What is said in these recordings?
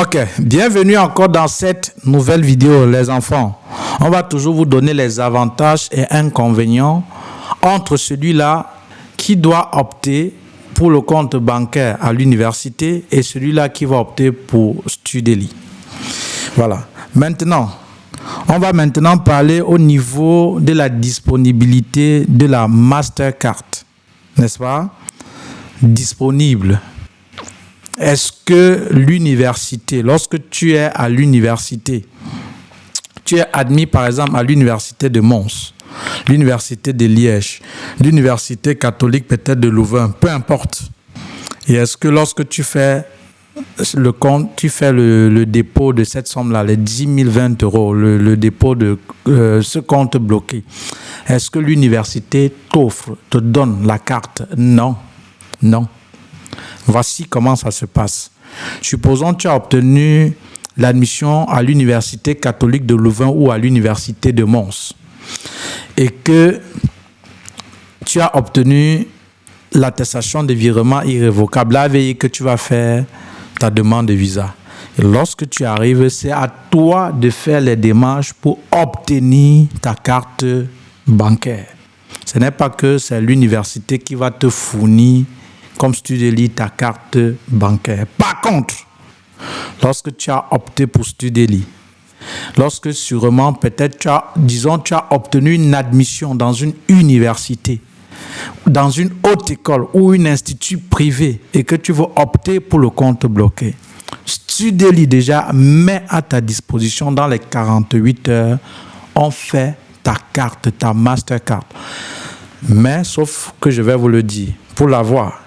Ok, bienvenue encore dans cette nouvelle vidéo, les enfants. On va toujours vous donner les avantages et inconvénients entre celui-là qui doit opter pour le compte bancaire à l'université et celui-là qui va opter pour Studeli. Voilà. Maintenant, on va parler au niveau de la disponibilité de la Mastercard, n'est-ce pas? Disponible. Est-ce que l'université, lorsque tu es à l'université, tu es admis par exemple à l'université de Mons, l'université de Liège, l'université catholique peut-être de Louvain, peu importe. Et est-ce que lorsque tu fais le compte, tu fais le dépôt de cette somme-là, les 10 020 euros, le dépôt de ce compte bloqué, est-ce que l'université te donne la carte? Non, non. Voici comment ça se passe. Supposons que tu as obtenu l'admission à l'université catholique de Louvain ou à l'université de Mons et que tu as obtenu l'attestation de virement irrévocable, la veille que tu vas faire ta demande de visa. Et lorsque tu arrives, c'est à toi de faire les démarches pour obtenir ta carte bancaire. Ce n'est pas que c'est l'université qui va te fournir comme Studeli ta carte bancaire. Par contre, lorsque tu as opté pour Studeli, lorsque sûrement peut-être tu as obtenu une admission dans une université, dans une haute école ou un institut privé et que tu veux opter pour le compte bloqué, Studeli déjà met à ta disposition dans les 48 heures, on fait ta carte, ta Mastercard. Mais sauf que je vais vous le dire, pour l'avoir,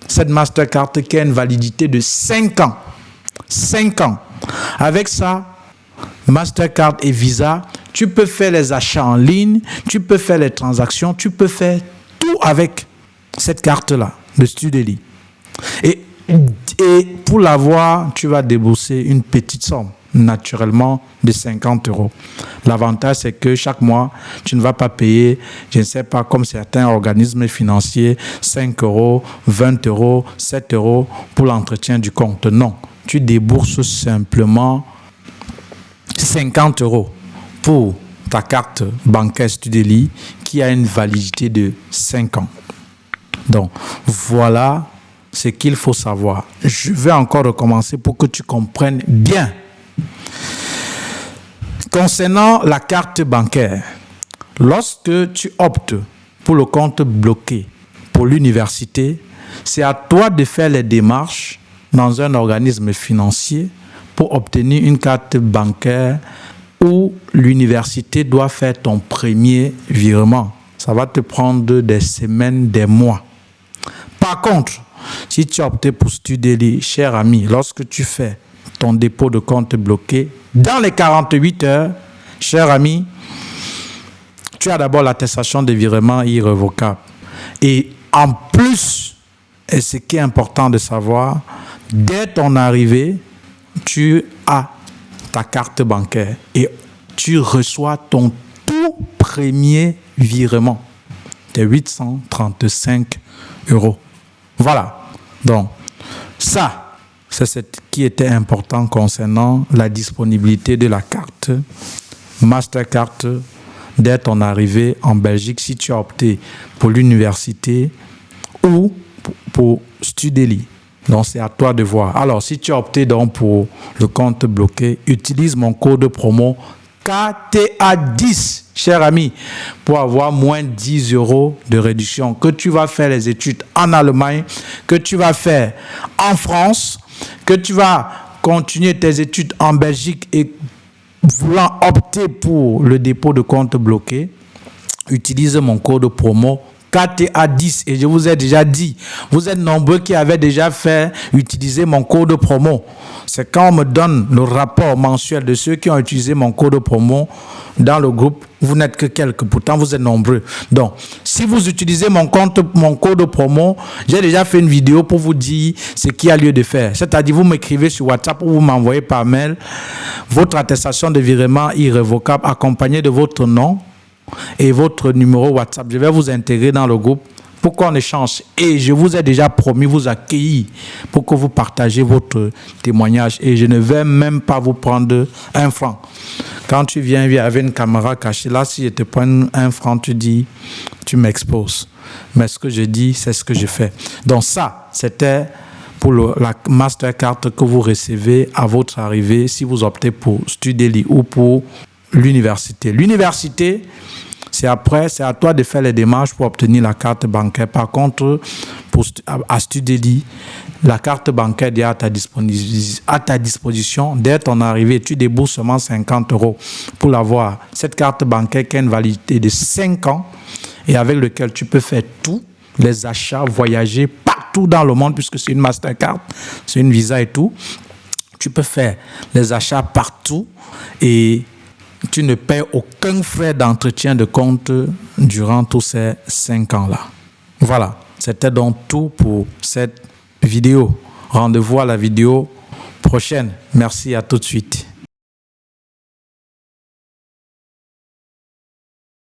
cette Mastercard qui a une validité de 5 ans. 5 ans. Avec ça, Mastercard et Visa, tu peux faire les achats en ligne, tu peux faire les transactions, tu peux faire tout avec cette carte-là de Studeli. Et pour l'avoir, tu vas débourser une petite somme, naturellement, de 50 euros. L'avantage, c'est que chaque mois, tu ne vas pas payer, je ne sais pas, comme certains organismes financiers, 5 euros, 20 euros, 7 euros pour l'entretien du compte. Non, tu débourses simplement 50 euros pour ta carte bancaire Studeli qui a une validité de 5 ans. Donc, voilà ce qu'il faut savoir. Je vais encore recommencer pour que tu comprennes bien. Concernant la carte bancaire, lorsque tu optes pour le compte bloqué pour l'université, c'est à toi de faire les démarches dans un organisme financier pour obtenir une carte bancaire où l'université doit faire ton premier virement. Ça va te prendre des semaines, des mois. Par contre, si tu as opté pour Studeli, cher ami, lorsque tu fais ton dépôt de compte bloqué, dans les 48 heures, cher ami, tu as d'abord l'attestation de virement irrévocable. Et en plus, et ce qui est important de savoir, dès ton arrivée, tu as ta carte bancaire et tu reçois ton tout premier virement de 835 euros. Voilà. Donc, ça, c'est ce qui était important concernant la disponibilité de la carte Mastercard dès ton arrivée en Belgique si tu as opté pour l'université ou pour Studeli. Donc, c'est à toi de voir. Alors, si tu as opté donc pour le compte bloqué, utilise mon code promo KTA10, cher ami, pour avoir moins 10 euros de réduction. Que tu vas faire les études en Allemagne, que tu vas faire en France, que tu vas continuer tes études en Belgique et voulant opter pour le dépôt de compte bloqué, utilise mon code promo KTA10 et je vous ai déjà dit, vous êtes nombreux qui avaient déjà fait utiliser mon code promo. C'est quand on me donne le rapport mensuel de ceux qui ont utilisé mon code promo dans le groupe, vous n'êtes que quelques, pourtant vous êtes nombreux. Donc, si vous utilisez mon code promo, j'ai déjà fait une vidéo pour vous dire ce qu'il y a lieu de faire. C'est-à-dire, vous m'écrivez sur WhatsApp ou vous m'envoyez par mail votre attestation de virement irrévocable accompagnée de votre nom et votre numéro WhatsApp. Je vais vous intégrer dans le groupe. Pourquoi on échange? Et je vous ai déjà promis vous accueillir pour que vous partagez votre témoignage. Et je ne vais même pas vous prendre 1 franc. Quand tu viens avec une caméra cachée, là, si je te prends 1 franc, tu dis, tu m'exposes. Mais ce que je dis, c'est ce que je fais. Donc ça, c'était pour la Mastercard que vous recevez à votre arrivée si vous optez pour Studeli ou pour l'université. L'université, c'est à toi de faire les démarches pour obtenir la carte bancaire. Par contre, à Studeli, la carte bancaire est à ta disposition. Dès ton arrivée, tu débourses seulement 50 € pour l'avoir. Cette carte bancaire qui a une validité de 5 ans et avec lequel tu peux faire tous les achats, voyager partout dans le monde puisque c'est une Mastercard, c'est une Visa et tout. Tu peux faire les achats partout et tu ne paies aucun frais d'entretien de compte durant tous ces 5 ans-là. Voilà, c'était donc tout pour cette vidéo. Rendez-vous à la vidéo prochaine. Merci, à tout de suite.